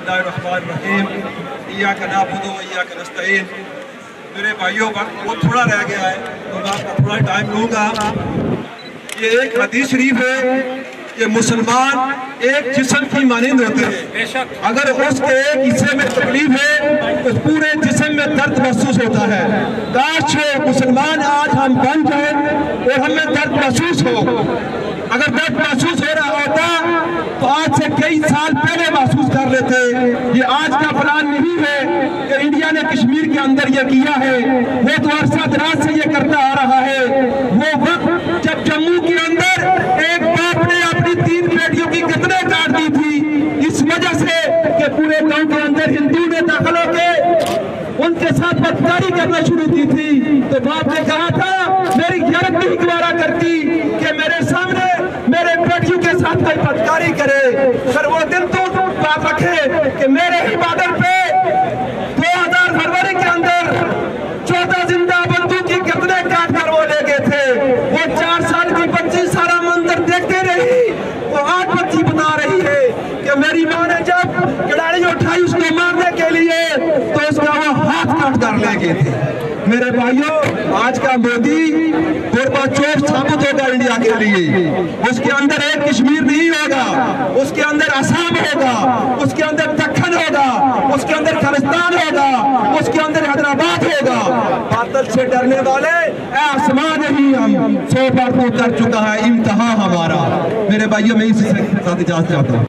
बिस्मिल्लाहिर्रहमानिर्रहीम इय्याका नअबुदु व इय्याका नस्तईन। मेरे भाइयों वक्त बहुत थोड़ा रह गया है तो मैं आपका थोड़ा टाइम लूँगा। ये एक हदीस शरीफ है कि मुसलमान एक जिस्म की मानिंद होते हैं। अगर उसके एक हिस्से में तकलीफ है तो पूरे जिस्म में दर्द महसूस होता है। काश मुसलमान आज हम बन जाए और हमें दर्द महसूस हो। अगर दर्द महसूस हो रहा होता तो आज से कई साल पहले महसूस कर लेते। ये आज का प्लान नहीं है कि इंडिया ने कश्मीर के अंदर ये किया है, वो तो अरसा दराज से ये करता आ रहा है। वो वक्त जब जम्मू के अंदर एक बाप ने अपनी 3 बेटियों की गर्दनें काट दी थी इस वजह से कि पूरे गांव के अंदर हिंदू ने दाखिल होकर उनके साथ बदकारी करना शुरू की थी। तो बाप ने कहा था मेरी गैरत नहीं गवारा करती कि मेरे सामने मेरे बेटियों के साथ कोई बदकारी करे। सर वो दिन तो बात रखे कि मेरे ही बॉर्डर पे 2000 फरवरी के अंदर 14 जिंदा बंदूक की गर्दनें काट कर वो ले गए थे। वो 4 साल की बच्ची सारा मंदिर देखते रही। वो आज बच्ची बता रही है कि मेरी माँ ने जब खिलाड़ी उठाई उसको मारने के लिए तो उसका वो हाथ काट कर ले गए थे। मेरे भाइयों आज का मोदी गोरबाचोव साबित होगा इंडिया के लिए। उसके अंदर एक कश्मीर नहीं होगा, उसके अंदर असम होगा, उसके अंदर दक्खन होगा, उसके अंदर खालिस्तान होगा, उसके अंदर हैदराबाद होगा। बादल से डरने वाले आसमान ही हम 100 बार तो कर चुका है इम्तिहान हमारा। मेरे भाइयों मैं इसी के साथ इजाजत चाहता हूँ।